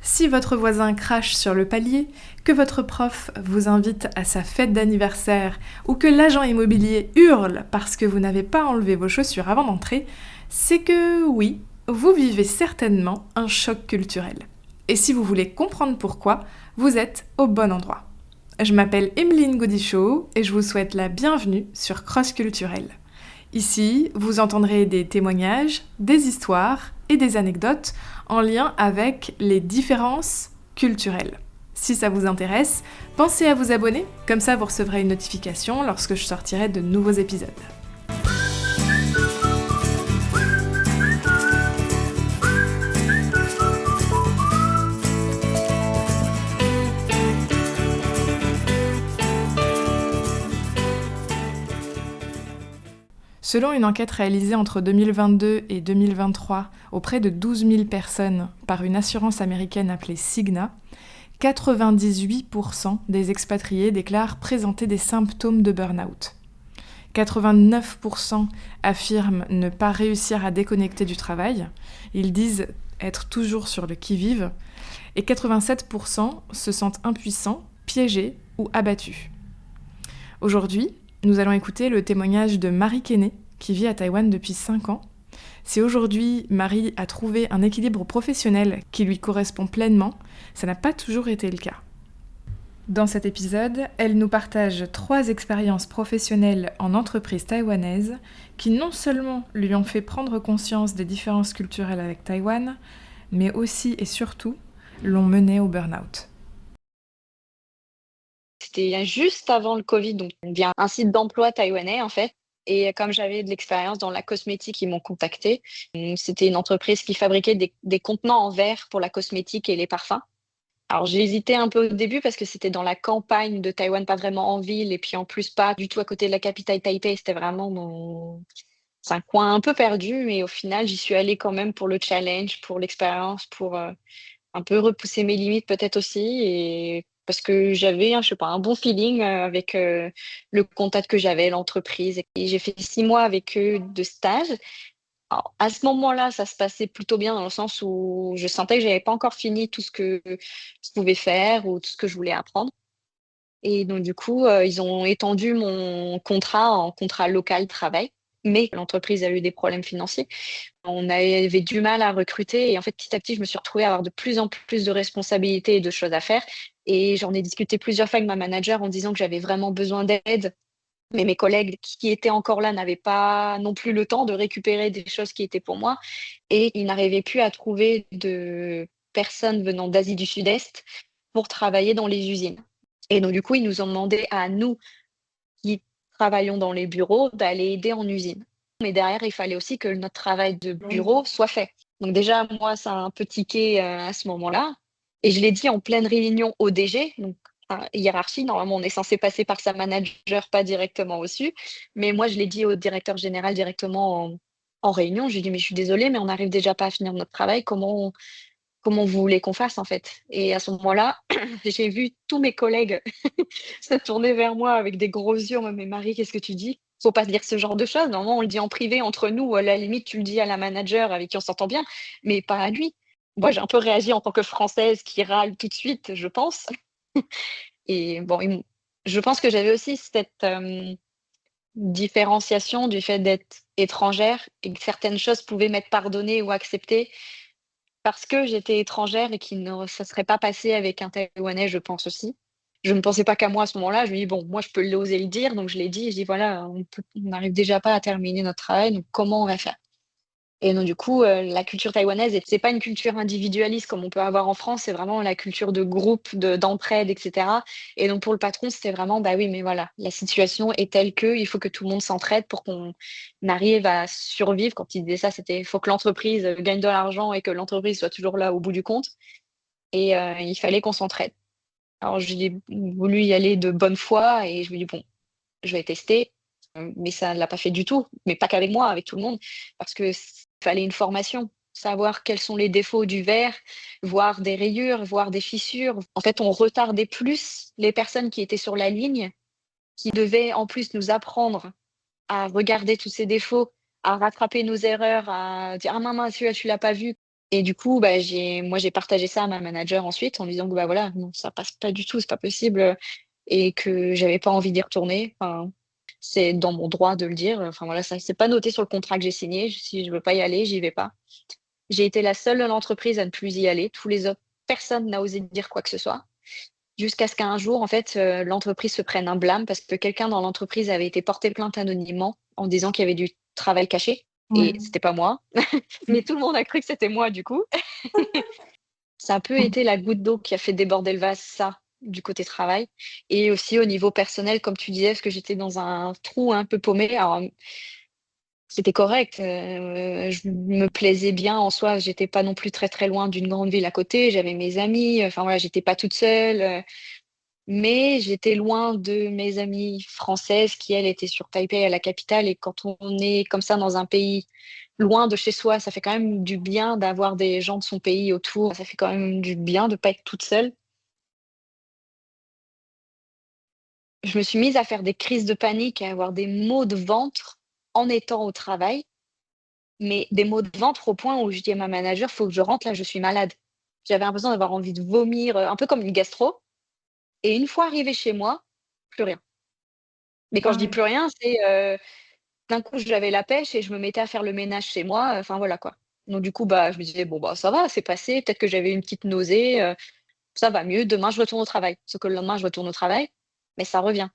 Si votre voisin crache sur le palier, que votre prof vous invite à sa fête d'anniversaire ou que l'agent immobilier hurle parce que vous n'avez pas enlevé vos chaussures avant d'entrer, c'est que oui, vous vivez certainement un choc culturel. Et si vous voulez comprendre pourquoi, vous êtes au bon endroit. Je m'appelle Emeline Gaudichaud et je vous souhaite la bienvenue sur Cross Culturel. Ici, vous entendrez des témoignages, des histoires et des anecdotes en lien avec les différences culturelles. Si ça vous intéresse, pensez à vous abonner, comme ça vous recevrez une notification lorsque je sortirai de nouveaux épisodes. Selon une enquête réalisée entre 2022 et 2023 auprès de 12 000 personnes par une assurance américaine appelée Cigna, 98% des expatriés déclarent présenter des symptômes de burn-out. 89% affirment ne pas réussir à déconnecter du travail, ils disent être toujours sur le qui-vive, et 87% se sentent impuissants, piégés ou abattus. Aujourd'hui, nous allons écouter le témoignage de Marie Kenney, qui vit à Taïwan depuis 5 ans. Si aujourd'hui Marie a trouvé un équilibre professionnel qui lui correspond pleinement, ça n'a pas toujours été le cas. Dans cet épisode, elle nous partage 3 expériences professionnelles en entreprise taïwanaise qui non seulement lui ont fait prendre conscience des différences culturelles avec Taïwan, mais aussi et surtout l'ont menée au burn-out. C'était juste avant le Covid, donc via un site d'emploi taïwanais en fait. Et comme j'avais de l'expérience dans la cosmétique, ils m'ont contactée. C'était une entreprise qui fabriquait des contenants en verre pour la cosmétique et les parfums. Alors j'ai hésité un peu au début parce que c'était dans la campagne de Taïwan, pas vraiment en ville, et puis en plus pas du tout à côté de la capitale Taipei. C'était vraiment c'est un coin un peu perdu, mais au final j'y suis allée quand même pour le challenge, pour l'expérience, pour un peu repousser mes limites peut-être aussi, et parce que j'avais je sais pas, un bon feeling, avec, le contact que j'avais, l'entreprise, et j'ai fait 6 mois avec eux de stage. Alors à ce moment-là, ça se passait plutôt bien dans le sens où je sentais que j'avais pas encore fini tout ce que je pouvais faire ou tout ce que je voulais apprendre, et donc du coup, ils ont étendu mon contrat en contrat local travail, mais l'entreprise a eu des problèmes financiers. On avait du mal à recruter, et en fait, petit à petit, je me suis retrouvée à avoir de plus en plus de responsabilités et de choses à faire, et j'en ai discuté plusieurs fois avec ma manager en disant que j'avais vraiment besoin d'aide, mais mes collègues qui étaient encore là n'avaient pas non plus le temps de récupérer des choses qui étaient pour moi, et ils n'arrivaient plus à trouver de personnes venant d'Asie du Sud-Est pour travailler dans les usines, et donc du coup, ils nous ont demandé à nous qui travaillons dans les bureaux d'aller aider en usine. Mais derrière, il fallait aussi que notre travail de bureau soit fait. Donc déjà, moi, ça a un peu tiqué, à ce moment-là, et je l'ai dit en pleine réunion au DG, donc hiérarchie. Normalement, on est censé passer par sa manager, pas directement au-dessus. Mais moi, je l'ai dit au directeur général directement en réunion. Je lui ai dit: «Mais je suis désolée, mais on n'arrive déjà pas à finir notre travail. Comment vous voulez qu'on fasse, en fait?» Et à ce moment-là, j'ai vu tous mes collègues se tourner vers moi avec des gros yeux en mode: «Mais Marie, qu'est-ce que tu dis? Faut pas dire ce genre de choses. Normalement, on le dit en privé entre nous, ou à la limite, tu le dis à la manager avec qui on s'entend bien, mais pas à lui». Moi, j'ai un peu réagi en tant que Française qui râle tout de suite, je pense. Et bon, je pense que j'avais aussi cette, différenciation du fait d'être étrangère, et que certaines choses pouvaient m'être pardonnées ou acceptées parce que j'étais étrangère, et qui ne ça serait pas passé avec un Taïwanais, je pense aussi. Je ne pensais pas qu'à moi à ce moment-là. Je me dis: «Bon, moi, je peux l'oser le dire», donc je l'ai dit. Je dis: «Voilà, on n'arrive déjà pas à terminer notre travail, donc comment on va faire?» Et donc du coup, la culture taïwanaise, c'est pas une culture individualiste comme on peut avoir en France, c'est vraiment la culture de groupe, d'entraide, et cetera. Et donc pour le patron, c'était vraiment: «Bah oui, mais voilà, la situation est telle que il faut que tout le monde s'entraide pour qu'on arrive à survivre». Quand il disait ça, c'était: «Il faut que l'entreprise, gagne de l'argent et que l'entreprise soit toujours là au bout du compte», et il fallait qu'on s'entraide. Alors j'ai voulu y aller de bonne foi, et je me dis: «Bon, je vais tester», mais ça ne l'a pas fait du tout, mais pas qu'avec moi, avec tout le monde, parce que fallait une formation, savoir quels sont les défauts du verre, voir des rayures, voir des fissures. En fait, on retardait plus les personnes qui étaient sur la ligne, qui devaient en plus nous apprendre à regarder tous ces défauts, à rattraper nos erreurs, à dire: «Ah mince, celui-là tu l'as pas vu», Et du coup, bah, j'ai partagé ça à ma manager ensuite en lui disant que bah voilà, non, ça passe pas du tout, c'est pas possible, et que j'avais pas envie d'y retourner. Enfin, c'est dans mon droit de le dire. Enfin voilà, ça c'est pas noté sur le contrat que j'ai signé. Si je veux pas y aller, j'y vais pas. J'ai été la seule de l'entreprise à ne plus y aller. Tous les autres, personne n'a osé dire quoi que ce soit. Jusqu'à ce qu'un jour, en fait, l'entreprise se prenne un blâme parce que quelqu'un dans l'entreprise avait été porté plainte anonymement en disant qu'il y avait du travail caché et Ouais. c'était pas moi. Mais tout le monde a cru que c'était moi du coup. Ça a un peu été la goutte d'eau qui a fait déborder le vase, ça, du côté travail et aussi au niveau personnel, comme tu disais, parce que j'étais dans un trou un peu paumé. Alors, c'était correct, je me plaisais bien en soi, j'étais pas non plus très, très loin d'une grande ville à côté, j'avais mes amis, enfin voilà, j'étais pas toute seule, mais j'étais loin de mes amies françaises qui, elles, étaient sur Taipei, à la capitale. Et quand on est comme ça dans un pays loin de chez soi, ça fait quand même du bien d'avoir des gens de son pays autour. Ça fait quand même du bien de pas être toute seule. Je me suis mise à faire des crises de panique et à avoir des maux de ventre en étant au travail, mais des maux de ventre au point où je dis à ma manager: «Faut que je rentre là, je suis malade». J'avais l'impression d'avoir envie de vomir, un peu comme une gastro, et une fois arrivée chez moi, plus rien. Mais quand Ah je dis ouais. plus rien, c'est, d'un coup, j'avais la pêche et je me mettais à faire le ménage chez moi, enfin voilà quoi. Donc du coup, bah, je me disais: «Bon, bah, ça va, c'est passé, peut-être que j'avais une petite nausée, ça va mieux, demain je retourne au travail». Sauf que le lendemain, je retourne au travail, mais ça revient.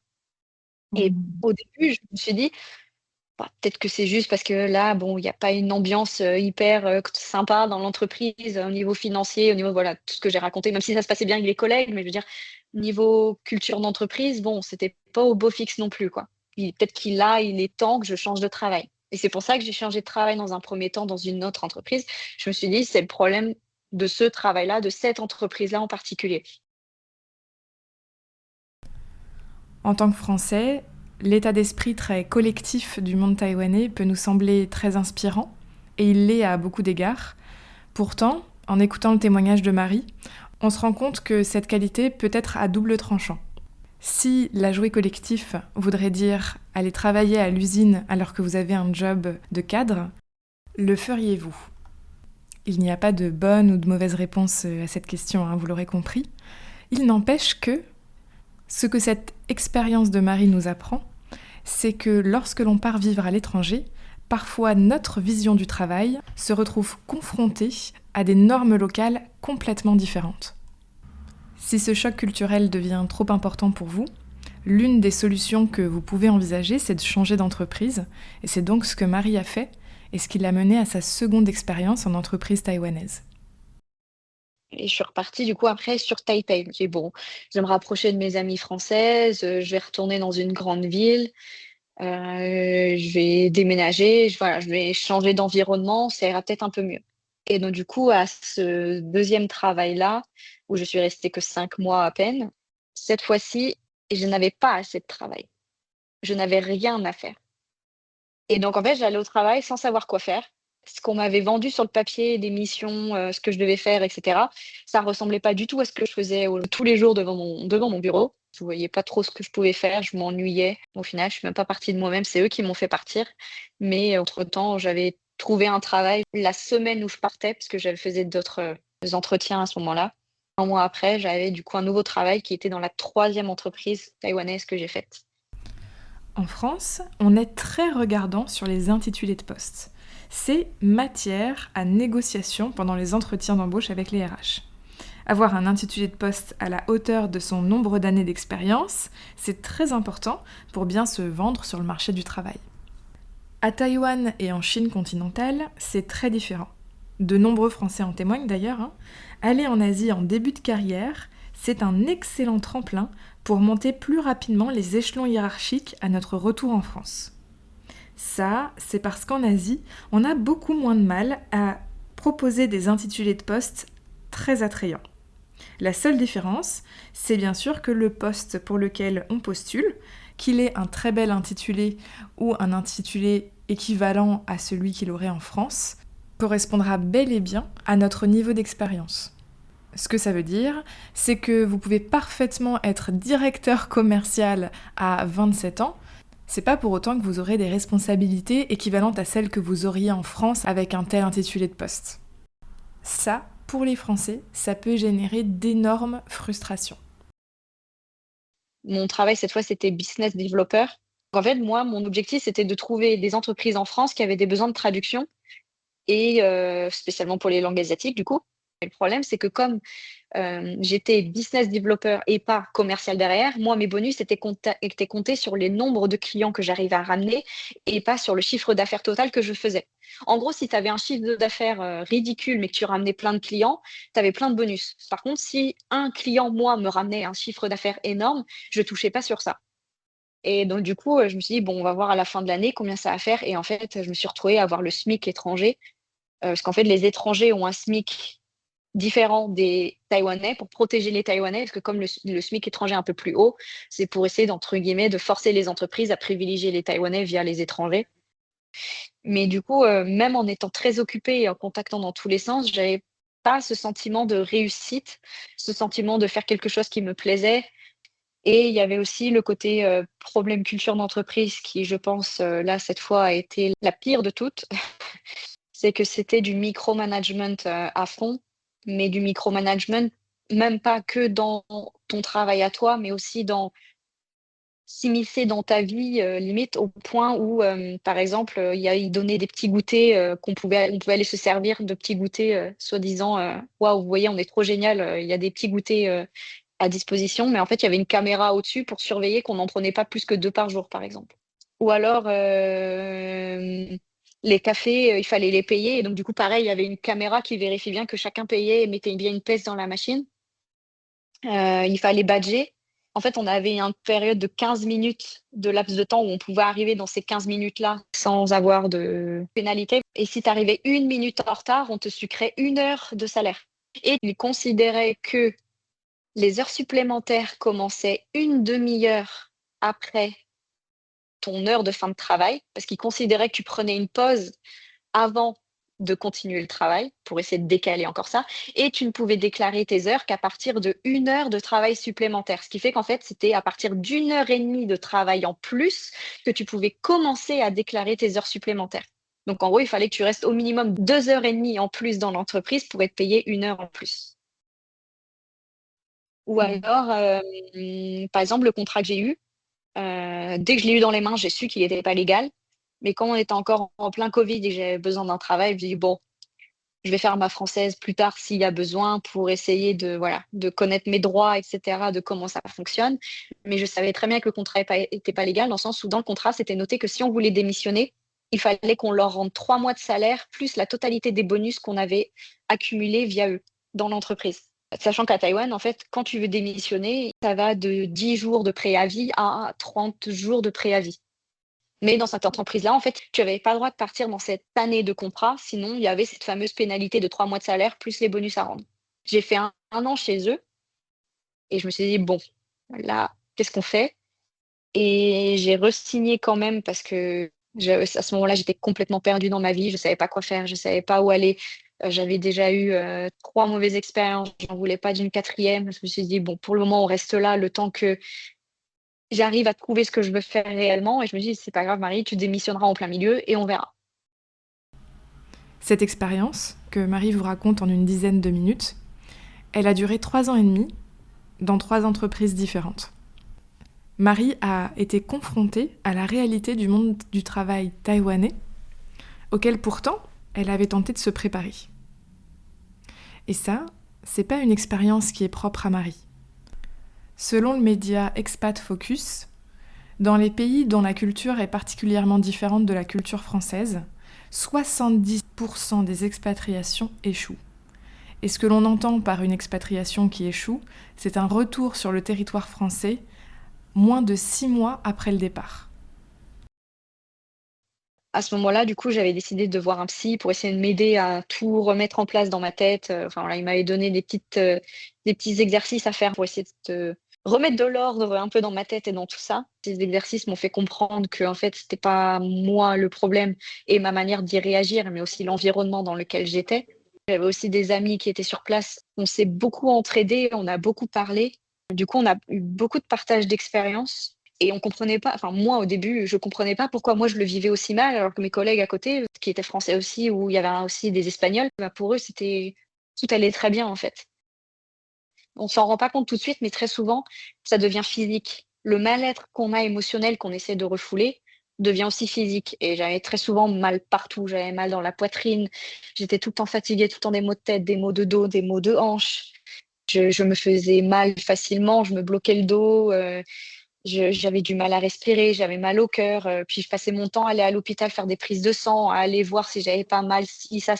Et Mmh. au début, je me suis dit: «Bah, peut-être que c'est juste parce que là, bon, il y a pas une ambiance, hyper, sympa dans l'entreprise, au niveau financier, au niveau voilà, tout ce que j'ai raconté, même si ça se passait bien avec les collègues, mais je veux dire, niveau culture d'entreprise, bon, c'était pas au beau fixe non plus, quoi. Peut-être il est temps que je change de travail». Et c'est pour ça que j'ai changé de travail dans un premier temps dans une autre entreprise. Je me suis dit: «C'est le problème de ce travail-là, de cette entreprise-là en particulier». En tant que Français, l'état d'esprit très collectif du monde taïwanais peut nous sembler très inspirant, et il l'est à beaucoup d'égards. Pourtant, en écoutant le témoignage de Marie, on se rend compte que cette qualité peut être à double tranchant. Si la jouer collectif voudrait dire aller travailler à l'usine alors que vous avez un job de cadre, le feriez-vous? Il n'y a pas de bonne ou de mauvaise réponse à cette question, hein, vous l'aurez compris. Il n'empêche que ce que cette expérience de Marie nous apprend, c'est que lorsque l'on part vivre à l'étranger, parfois notre vision du travail se retrouve confrontée à des normes locales complètement différentes. Si ce choc culturel devient trop important pour vous, l'une des solutions que vous pouvez envisager, c'est de changer d'entreprise, et c'est donc ce que Marie a fait, et ce qui l'a menée à sa seconde expérience en entreprise taïwanaise. Et je suis repartie du coup après sur Taipei. J'ai dit: «Bon, je vais me rapprocher de mes amies françaises, je vais retourner dans une grande ville». Je vais déménager, voilà, je vais changer d'environnement, ça ira peut-être un peu mieux. Et donc du coup, à ce deuxième travail-là, où je suis restée que 5 mois à peine, cette fois-ci, je n'avais pas assez de travail. Je n'avais rien à faire. Et donc en fait, j'allais au travail sans savoir quoi faire. Ce qu'on m'avait vendu sur le papier, des missions, ce que je devais faire et cetera, ça ressemblait pas du tout à ce que je faisais tous les jours devant mon bureau. Je voyais pas trop ce que je pouvais faire, je m'ennuyais. Au final, je suis même pas partie de moi-même, c'est eux qui m'ont fait partir. Mais entre-temps, j'avais trouvé un travail la semaine où je partais, parce que je faisais d'autres, entretiens à ce moment-là. Un mois après, j'avais du coup un nouveau travail qui était dans la troisième entreprise taïwanaise que j'ai faite. En France, on est très regardant sur les intitulés de poste. C'est matière à négociation pendant les entretiens d'embauche avec les RH. Avoir un intitulé de poste à la hauteur de son nombre d'années d'expérience, c'est très important pour bien se vendre sur le marché du travail. À Taïwan et en Chine continentale, c'est très différent. De nombreux Français en témoignent d'ailleurs, hein. Aller en Asie en début de carrière, c'est un excellent tremplin pour monter plus rapidement les échelons hiérarchiques à notre retour en France. Ça, c'est parce qu'en Asie, on a beaucoup moins de mal à proposer des intitulés de poste très attrayants. La seule différence, c'est bien sûr que le poste pour lequel on postule, qu'il ait un très bel intitulé ou un intitulé équivalent à celui qu'il aurait en France, correspondra bel et bien à notre niveau d'expérience. Ce que ça veut dire, c'est que vous pouvez parfaitement être directeur commercial à 27 ans, c'est pas pour autant que vous aurez des responsabilités équivalentes à celles que vous auriez en France avec un tel intitulé de poste. Ça, pour les Français, ça peut générer d'énormes frustrations. Mon travail, cette fois, c'était business developer. En fait, moi, mon objectif, c'était de trouver des entreprises en France qui avaient des besoins de traduction et spécialement pour les langues asiatiques, du coup. Et le problème, c'est que comme j'étais business developer et pas commercial derrière, moi, mes bonus étaient comptés sur les nombres de clients que j'arrivais à ramener et pas sur le chiffre d'affaires total que je faisais. En gros, si tu avais un chiffre d'affaires ridicule, mais que tu ramenais plein de clients, tu avais plein de bonus. Par contre, si un client, moi, me ramenait un chiffre d'affaires énorme, je touchais pas sur ça. Et donc, du coup, je me suis dit, bon, on va voir à la fin de l'année combien ça va faire. Et en fait, je me suis retrouvée à avoir le SMIC étranger, parce qu'en fait, les étrangers ont un SMIC différent des Taïwanais pour protéger les Taïwanais, parce que comme le SMIC étranger est un peu plus haut, c'est pour essayer, d'entre guillemets, de forcer les entreprises à privilégier les Taïwanais via les étrangers. Mais du coup, même en étant très occupée et en contactant dans tous les sens, j'avais pas ce sentiment de réussite, ce sentiment de faire quelque chose qui me plaisait. Et il y avait aussi le côté problème culture d'entreprise qui, je pense, là, cette fois, a été la pire de toutes. C'est que c'était du micromanagement à fond, mais du micromanagement, même pas que dans ton travail à toi, mais aussi dans s'immiscer dans ta vie, limite au point où, par exemple, ils donnaient des petits goûters, on pouvait aller se servir de petits goûters, soi-disant, «Waouh, vous voyez, on est trop génial, il y a des petits goûters, à disposition», mais en fait, il y avait une caméra au-dessus pour surveiller qu'on n'en prenait pas plus que 2 par jour, par exemple. Ou alors, les cafés, il fallait les payer et donc du coup, pareil, il y avait une caméra qui vérifie bien que chacun payait et mettait bien une pièce dans la machine. Il fallait badger. En fait, on avait une période de 15 minutes de laps de temps où on pouvait arriver dans ces 15 minutes-là sans avoir de pénalité et si tu arrivais 1 minute en retard, on te sucrait 1 heure de salaire et ils considéraient que les heures supplémentaires commençaient une demi-heure après ton heure de fin de travail, parce qu'ils considéraient que tu prenais une pause avant de continuer le travail pour essayer de décaler encore ça et tu ne pouvais déclarer tes heures qu'à partir de 1 heure de travail supplémentaire. Ce qui fait qu'en fait, c'était à partir d'1 heure et demie de travail en plus que tu pouvais commencer à déclarer tes heures supplémentaires. Donc en gros, il fallait que tu restes au minimum 2 heures et demie en plus dans l'entreprise pour être payé 1 heure en plus. Ou Mmh. alors, par exemple, le contrat que j'ai eu, dès que je l'ai eu dans les mains, j'ai su qu'il n'était pas légal. Mais comme on était encore en plein Covid et que j'avais besoin d'un travail, je me suis dit: «Bon, je vais faire ma française plus tard s'il y a besoin pour essayer de, voilà, de connaître mes droits et cetera, de comment ça fonctionne». Mais je savais très bien que le contrat était pas légal dans le sens où dans le contrat, c'était noté que si on voulait démissionner, il fallait qu'on leur rende 3 mois de salaire plus la totalité des bonus qu'on avait accumulés via eux dans l'entreprise. Sachant qu'à Taïwan, en fait, quand tu veux démissionner, ça va de 10 jours de préavis à 30 jours de préavis. Mais dans cette entreprise-là, en fait, tu avais pas le droit de partir dans cette année de contrat, sinon il y avait cette fameuse pénalité de 3 mois de salaire plus les bonus à rendre. J'ai fait un an chez eux et je me suis dit: «Bon, là, qu'est-ce qu'on fait?» Et j'ai re-signé quand même parce que à ce moment-là, j'étais complètement perdue dans ma vie, je savais pas quoi faire, je savais pas où aller. J'avais déjà eu, 3 mauvaises expériences, j'en voulais pas d'une quatrième. Je me suis dit: «Bon, pour le moment, on reste là, le temps que j'arrive à trouver ce que je veux faire réellement», et je me dis: «C'est pas grave Marie, tu démissionneras en plein milieu et on verra». Cette expérience, que Marie vous raconte en une dizaine de minutes, elle a duré 3 ans et demi dans 3 entreprises différentes. Marie a été confrontée à la réalité du monde du travail taïwanais, auquel pourtant elle avait tenté de se préparer. Et ça, c'est pas une expérience qui est propre à Marie. Selon le média Expat Focus, dans les pays dont la culture est particulièrement différente de la culture française, 70% des expatriations échouent. Et ce que l'on entend par une expatriation qui échoue, c'est un retour sur le territoire français moins de 6 mois après le départ. À ce moment-là, du coup, j'avais décidé de voir un psy pour essayer de m'aider à tout remettre en place dans ma tête. Enfin voilà, il m'avait donné des petits exercices à faire pour essayer de remettre de l'ordre un peu dans ma tête et dans tout ça. Ces exercices m'ont fait comprendre que en fait, c'était pas moi le problème et ma manière d'y réagir, mais aussi l'environnement dans lequel j'étais. J'avais aussi des amis qui étaient sur place. On s'est beaucoup entraidés, on a beaucoup parlé. Du coup, on a eu beaucoup de partage d'expériences et on comprenait pas, enfin moi au début, je comprenais pas pourquoi moi je le vivais aussi mal alors que mes collègues à côté, qui étaient français aussi, ou il y avait aussi des Espagnols, bah, pour eux c'était tout allait très bien en fait. On s'en rend pas compte tout de suite, mais très souvent, ça devient physique. Le mal-être qu'on a émotionnel, qu'on essaie de refouler, devient aussi physique. Et j'avais très souvent mal partout. J'avais mal dans la poitrine. J'étais tout le temps fatiguée, tout le temps des maux de tête, des maux de dos, des maux de hanche. Je me faisais mal facilement, je me bloquais le dos, j'avais du mal à respirer, j'avais mal au cœur. Puis je passais mon temps à aller à l'hôpital faire des prises de sang, à aller voir si j'avais pas mal ci, ça.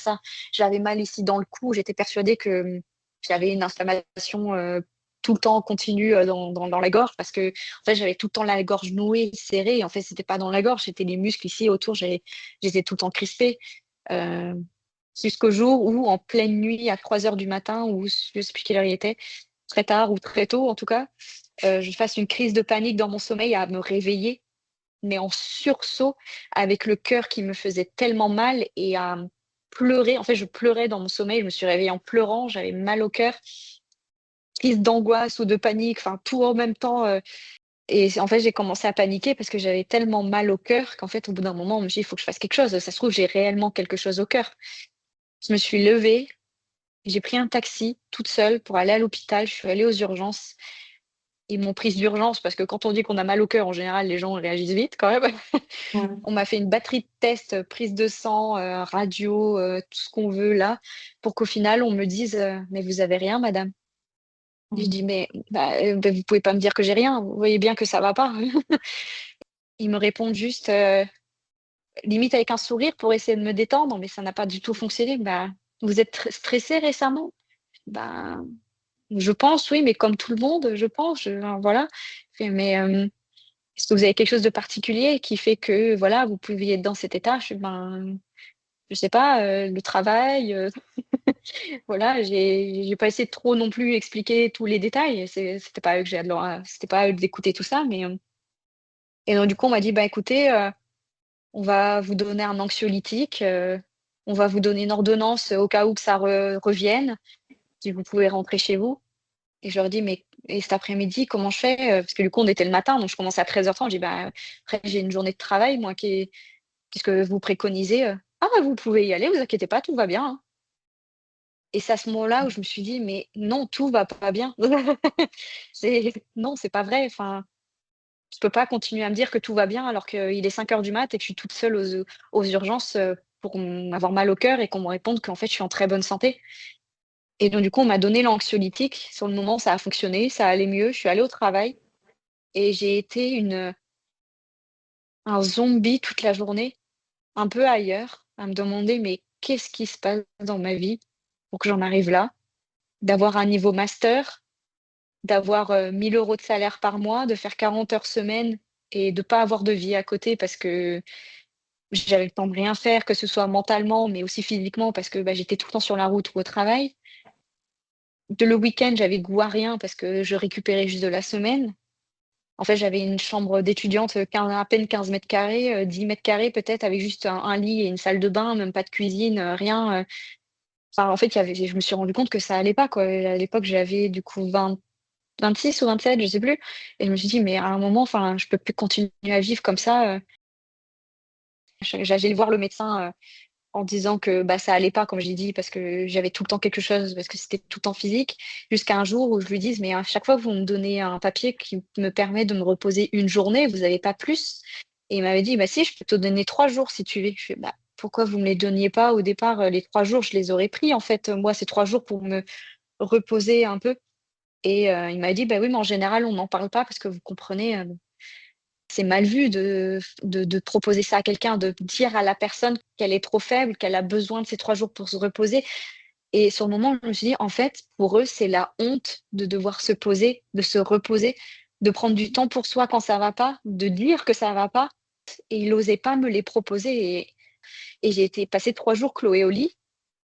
J'avais mal ici dans le cou. J'étais persuadée que j'avais une inflammation tout le temps continue dans la gorge parce que en fait, j'avais tout le temps la gorge nouée, serrée. Et en fait, c'était pas dans la gorge, c'était les muscles ici autour. J'étais tout le temps crispée. Euh, Jusqu'au jour où, en pleine nuit, à 3 heures du matin, ou je sais plus quelle heure il était, très tard ou très tôt en tout cas, je fasse une crise de panique dans mon sommeil à me réveiller, mais en sursaut, avec le cœur qui me faisait tellement mal et à pleurer. En fait, je pleurais dans mon sommeil, je me suis réveillée en pleurant, j'avais mal au cœur, crise d'angoisse ou de panique, enfin tout en même temps. Et en fait, j'ai commencé à paniquer parce que j'avais tellement mal au cœur qu'en fait, au bout d'un moment, on me dit, il faut que je fasse quelque chose. Ça se trouve, j'ai réellement quelque chose au cœur. Je me suis levée, j'ai pris un taxi toute seule pour aller à l'hôpital. Je suis allée aux urgences. Ils m'ont prise d'urgence parce que quand on dit qu'on a mal au cœur, en général, les gens réagissent vite quand même. Ouais. On m'a fait une batterie de tests, prise de sang, radio, tout ce qu'on veut là, pour qu'au final, on me dise mais vous avez rien, madame. Et je dis mais bah, vous pouvez pas me dire que j'ai rien. Vous voyez bien que ça va pas. Ils me répondent juste limite avec un sourire pour essayer de me détendre, mais ça n'a pas du tout fonctionné. Bah, vous êtes stressée récemment? Bah, je pense, oui, mais comme tout le monde, je pense, enfin, voilà. Mais est-ce que vous avez quelque chose de particulier qui fait que voilà, vous pouviez être dans cet état? Je sais pas, le travail, voilà, j'ai pas essayé de trop non plus expliquer tous les détails. C'était pas à eux que c'était pas à eux d'écouter tout ça, mais et donc du coup, on m'a dit: «Bah, écoutez, on va vous donner un anxiolytique, on va vous donner une ordonnance au cas où que ça revienne, si vous pouvez rentrer chez vous». Et je leur dis: «Mais et cet après-midi, comment je fais?» Parce que du coup, on était le matin, donc je commençais à 13h30. Je dis: «Bah, après j'ai une journée de travail, moi, qu'est-ce que vous préconisez?» «Ah bah, vous pouvez y aller, vous inquiétez pas, tout va bien, hein». Et c'est à ce moment-là où je me suis dit: «Mais non, tout va pas bien». Non, c'est pas vrai, enfin, je peux pas continuer à me dire que tout va bien alors qu'il est 5 heures du mat et que je suis toute seule aux urgences, pour avoir mal au cœur et qu'on me réponde qu'en fait, je suis en très bonne santé. Et donc du coup, on m'a donné l'anxiolytique. Sur le moment, ça a fonctionné, ça allait mieux. Je suis allée au travail et j'ai été un zombie toute la journée, un peu ailleurs, à me demander: «Mais qu'est-ce qui se passe dans ma vie pour que j'en arrive là?» D'avoir un niveau master, d'avoir, 1 000 € de salaire par mois, de faire 40 heures semaine et de pas avoir de vie à côté parce que j'avais le temps de rien faire, que ce soit mentalement, mais aussi physiquement parce que, bah, j'étais tout le temps sur la route ou au travail. Le week-end, j'avais goût à rien parce que je récupérais juste de la semaine. En fait, j'avais une chambre d'étudiante, à peine 15 mètres carrés, 10 mètres carrés peut-être avec juste un lit et une salle de bain, même pas de cuisine, rien. Enfin, en fait, il y avait je me suis rendu compte que ça allait pas, quoi. À l'époque, j'avais du coup 26 ou 27, je sais plus. Et je me suis dit: «Mais à un moment, enfin, je peux plus continuer à vivre comme ça». J'allais voir le médecin, en disant que, bah, ça allait pas, comme j'ai dit, parce que j'avais tout le temps quelque chose, parce que c'était tout le temps physique, jusqu'à un jour où je lui dise: «Mais à chaque fois que vous me donnez un papier qui me permet de me reposer une journée, vous avez pas plus?» Et il m'avait dit: «Bah si, je peux te donner 3 jours si tu veux». Je fais: «Bah, pourquoi vous me les donniez pas au départ? Les 3 jours, je les aurais pris en fait, moi, ces 3 jours pour me reposer un peu». Et il m'a dit: «Bah oui, mais en général, on n'en parle pas parce que vous comprenez, c'est mal vu de proposer ça à quelqu'un, de dire à la personne qu'elle est trop faible, qu'elle a besoin de ces 3 jours pour se reposer». Et sur le moment, je me suis dit: «En fait, pour eux, c'est la honte de devoir se poser, de se reposer, de prendre du temps pour soi quand ça va pas, de dire que ça va pas». Et il osait pas me les proposer et j'ai été passer 3 jours clouée au lit,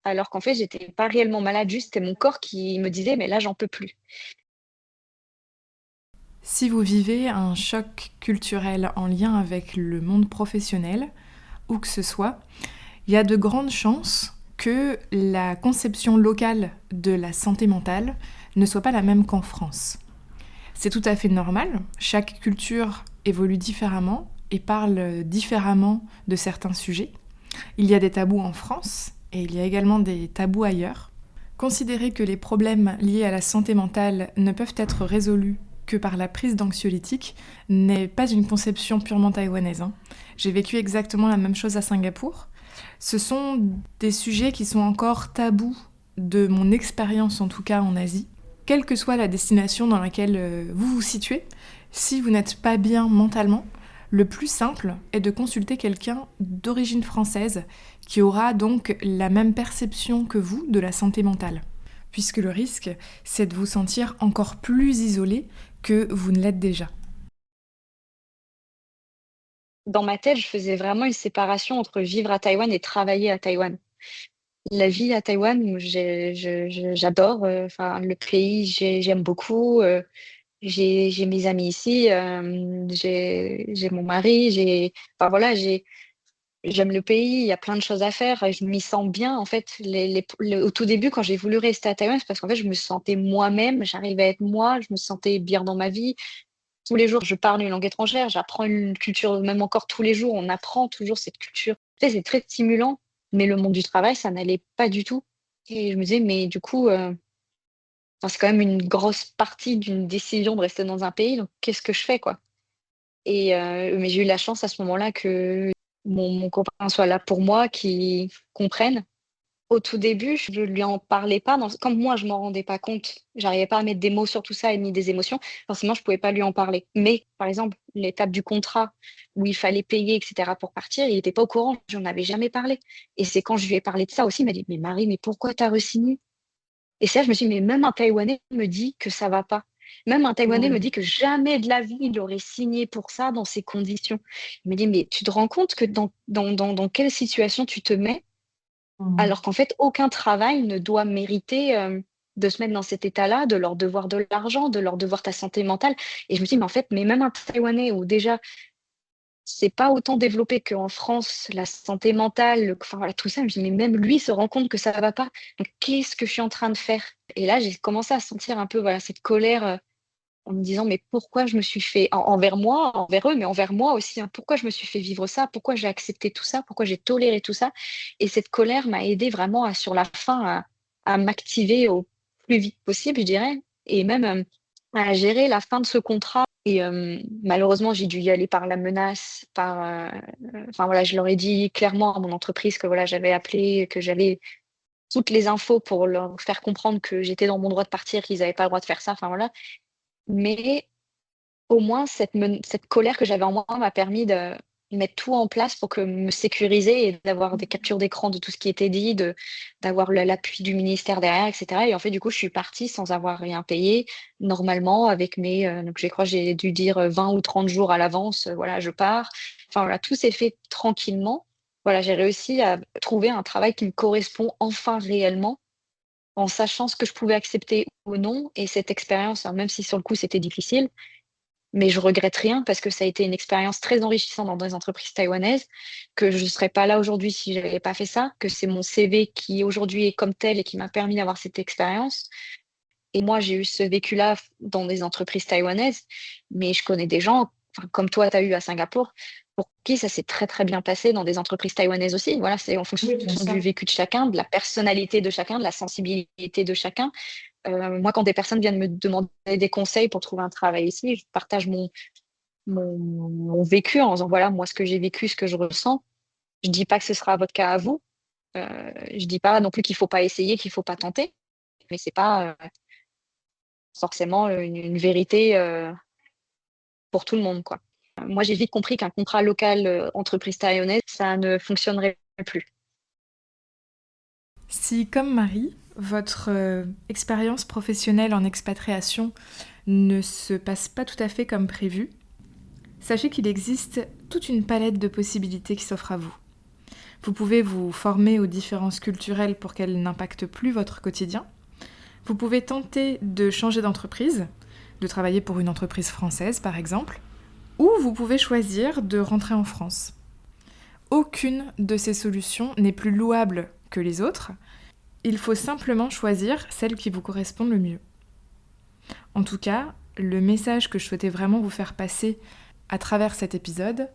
alors qu'en fait, j'étais pas réellement malade, juste c'était mon corps qui me disait: «Mais là, j'en peux plus». Si vous vivez un choc culturel en lien avec le monde professionnel, où que ce soit, il y a de grandes chances que la conception locale de la santé mentale ne soit pas la même qu'en France. C'est tout à fait normal, chaque culture évolue différemment et parle différemment de certains sujets. Il y a des tabous en France et il y a également des tabous ailleurs. Considérer que les problèmes liés à la santé mentale ne peuvent être résolus que par la prise d'anxiolytiques n'est pas une conception purement taïwanaise, hein. J'ai vécu exactement la même chose à Singapour. Ce sont des sujets qui sont encore tabous de mon expérience, en tout cas en Asie. Quelle que soit la destination dans laquelle vous vous situez, si vous n'êtes pas bien mentalement, le plus simple est de consulter quelqu'un d'origine française qui aura donc la même perception que vous de la santé mentale. Puisque le risque, c'est de vous sentir encore plus isolé que vous ne l'êtes déjà. Dans ma tête, je faisais vraiment une séparation entre vivre à Taïwan et travailler à Taïwan. La vie à Taïwan, moi, j'adore. Enfin, le pays, j'aime beaucoup. J'ai mes amis ici. J'ai mon mari. Enfin voilà, j'aime le pays. Il y a plein de choses à faire. Et je m'y sens bien. En fait, au tout début, quand j'ai voulu rester à Taïwan, c'est parce qu'en fait, je me sentais moi-même. J'arrivais à être moi. Je me sentais bien dans ma vie. Tous les jours, je parle une langue étrangère. J'apprends une culture, même encore tous les jours. On apprend toujours cette culture. Tu sais, c'est très stimulant. Mais le monde du travail, ça n'allait pas du tout. Et je me disais, mais du coup, enfin, c'est quand même une grosse partie d'une décision de rester dans un pays. Donc, qu'est-ce que je fais, quoi? Mais j'ai eu la chance à ce moment-là que mon copain soit là pour moi, qu'il comprenne. Au tout début, je lui en parlais pas. Comme moi, je m'en rendais pas compte, j'arrivais pas à mettre des mots sur tout ça et ni des émotions. Forcément, je pouvais pas lui en parler. Mais par exemple, l'étape du contrat où il fallait payer, etc. pour partir, il était pas au courant. J'en avais jamais parlé. Et c'est quand je lui ai parlé de ça aussi, il m'a dit, mais Marie, mais pourquoi t'as re-signé? Et ça, je me suis dit, mais même un Taïwanais me dit que ça va pas. Même un Taïwanais me dit que jamais de la vie il aurait signé pour ça dans ces conditions. Il me dit, mais tu te rends compte que dans quelle situation tu te mets, alors qu'en fait, aucun travail ne doit mériter de se mettre dans cet état-là, de leur devoir de l'argent, de leur devoir ta santé mentale. Et je me dis, mais en fait, mais même un Taïwanais où déjà, c'est pas autant développé qu'en France, la santé mentale, enfin voilà, tout ça, je me dis, mais même lui se rend compte que ça va pas. Donc, qu'est-ce que je suis en train de faire? Et là, j'ai commencé à sentir un peu voilà, cette colère en me disant, mais pourquoi je me suis fait, envers moi, envers eux, mais envers moi aussi, hein, pourquoi je me suis fait vivre ça? Pourquoi j'ai accepté tout ça? Pourquoi j'ai toléré tout ça? Et cette colère m'a aidé vraiment sur la fin à m'activer au plus vite possible, je dirais, et même à gérer la fin de ce contrat. Et malheureusement, j'ai dû y aller par la menace, enfin voilà, je leur ai dit clairement à mon entreprise que voilà, j'avais appelé, que j'avais toutes les infos pour leur faire comprendre que j'étais dans mon droit de partir, qu'ils n'avaient pas le droit de faire ça. Enfin voilà. Mais au moins, cette colère que j'avais en moi m'a permis de mettre tout en place pour que me sécuriser et d'avoir des captures d'écran de tout ce qui était dit, d'avoir l'appui du ministère derrière, etc. Et en fait, du coup, je suis partie sans avoir rien payé, normalement, avec donc je crois que j'ai dû dire 20 ou 30 jours à l'avance, voilà, je pars. Enfin, voilà, tout s'est fait tranquillement. Voilà, j'ai réussi à trouver un travail qui me correspond enfin réellement, en sachant ce que je pouvais accepter ou non. Et cette expérience, alors même si sur le coup c'était difficile, mais je regrette rien parce que ça a été une expérience très enrichissante dans des entreprises taïwanaises, que je ne serais pas là aujourd'hui si je n'avais pas fait ça, que c'est mon CV qui aujourd'hui est comme tel et qui m'a permis d'avoir cette expérience. Et moi, j'ai eu ce vécu-là dans des entreprises taïwanaises, mais je connais des gens, enfin, comme toi, tu as eu à Singapour, pour qui ça s'est très très bien passé dans des entreprises taïwanaises aussi. Voilà, c'est en fonction Oui, bien sûr. du vécu de chacun, de la personnalité de chacun, de la sensibilité de chacun. Moi, quand des personnes viennent me demander des conseils pour trouver un travail ici, je partage mon vécu en disant voilà, moi, ce que j'ai vécu, ce que je ressens. Je dis pas que ce sera votre cas à vous. Je dis pas non plus qu'il faut pas essayer, qu'il faut pas tenter, mais c'est pas forcément une vérité pour tout le monde, quoi. Moi, j'ai vite compris qu'un contrat local entreprise taïwanaise, ça ne fonctionnerait plus. Si, comme Marie, votre expérience professionnelle en expatriation ne se passe pas tout à fait comme prévu, sachez qu'il existe toute une palette de possibilités qui s'offre à vous. Vous pouvez vous former aux différences culturelles pour qu'elles n'impactent plus votre quotidien. Vous pouvez tenter de changer d'entreprise, de travailler pour une entreprise française par exemple, ou vous pouvez choisir de rentrer en France. Aucune de ces solutions n'est plus louable que les autres. Il faut simplement choisir celle qui vous correspond le mieux. En tout cas, le message que je souhaitais vraiment vous faire passer à travers cet épisode,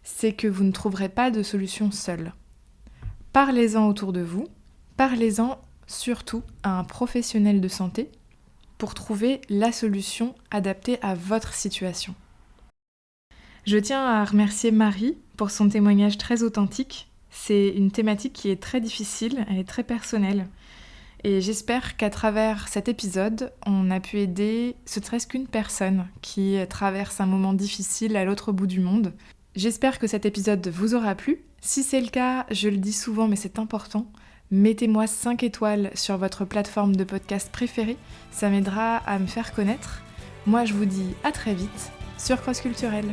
c'est que vous ne trouverez pas de solution seule. Parlez-en autour de vous, parlez-en surtout à un professionnel de santé pour trouver la solution adaptée à votre situation. Je tiens à remercier Marie pour son témoignage très authentique. C'est une thématique qui est très difficile, elle est très personnelle. Et j'espère qu'à travers cet épisode, on a pu aider ce serait-ce qu'une personne qui traverse un moment difficile à l'autre bout du monde. J'espère que cet épisode vous aura plu. Si c'est le cas, je le dis souvent mais c'est important, mettez-moi 5 étoiles sur votre plateforme de podcast préférée, ça m'aidera à me faire connaître. Moi je vous dis à très vite sur Cross Culturel.